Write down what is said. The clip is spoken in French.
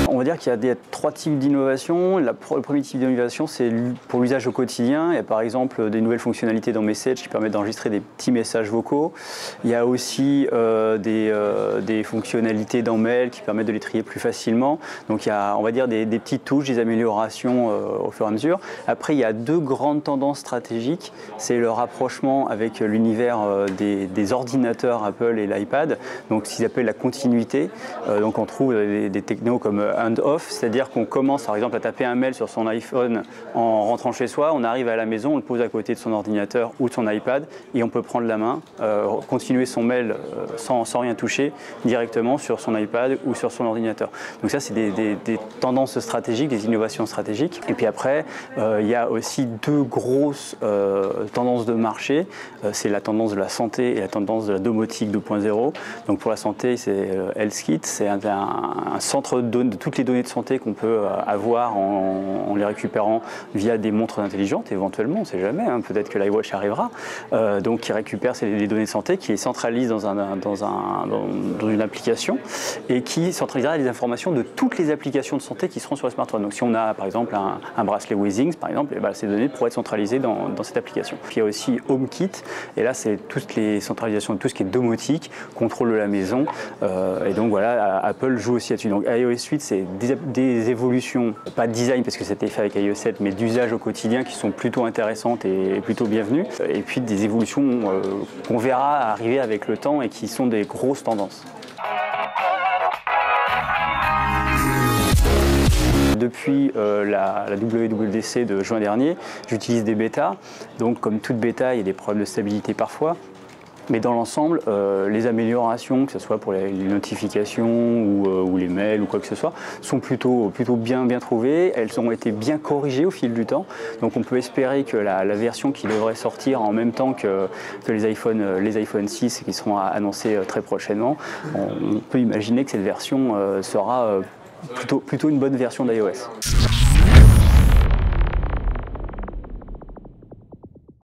On va dire qu'il y a trois types d'innovation. Le premier type d'innovation, c'est pour l'usage au quotidien. Il y a par exemple des nouvelles fonctionnalités dans Message qui permettent d'enregistrer des petits messages vocaux. Il y a aussi des fonctionnalités dans Mail qui permettent de les trier plus facilement. Donc il y a, on va dire, des petites touches, des améliorations au fur et à mesure. Après, il y a deux grandes tendances stratégiques. C'est le rapprochement avec l'univers des ordinateurs Apple et l'iPad, donc ce qu'ils appellent la continuité. Donc on trouve des technos comme hand-off, c'est-à-dire qu'on commence par exemple à taper un mail sur son iPhone en rentrant chez soi, on arrive à la maison, on le pose à côté de son ordinateur ou de son iPad et on peut prendre la main, continuer son mail sans rien toucher directement sur son iPad ou sur son ordinateur. Donc ça, c'est des tendances stratégiques, des innovations stratégiques. Et puis après, il y a aussi deux grosses tendances de marché. C'est la tendance de la santé et la tendance de la domotique 2.0. Donc pour la santé, c'est HealthKit, c'est un centre de toutes les données de santé qu'on peut avoir en les récupérant via des montres intelligentes, éventuellement, on ne sait jamais, hein, peut-être que l'iWatch arrivera, donc qui récupère les données de santé, qui les centralise dans une application et qui centralisera les informations de toutes les applications de santé qui seront sur le smartphone. Donc si on a par exemple un bracelet Withings, par exemple, et ben, ces données pourraient être centralisées dans cette application. Puis il y a aussi HomeKit, et là c'est toutes les centralisations de tout ce qui est domotique, contrôle de la maison, et donc voilà, Apple joue aussi là-dessus. Donc iOS 8, c'est des évolutions, pas de design parce que c'était fait avec iOS 7, mais d'usage au quotidien qui sont plutôt intéressantes et plutôt bienvenues. Et puis des évolutions qu'on verra arriver avec le temps et qui sont des grosses tendances. Depuis la WWDC de juin dernier, j'utilise des bêtas. Donc comme toute bêta, il y a des problèmes de stabilité parfois. Mais dans l'ensemble, les améliorations, que ce soit pour les notifications ou les mails ou quoi que ce soit, sont plutôt bien trouvées. Elles ont été bien corrigées au fil du temps. Donc on peut espérer que la version qui devrait sortir en même temps que les iPhone 6 qui seront annoncés très prochainement, on peut imaginer que cette version sera plutôt une bonne version d'iOS.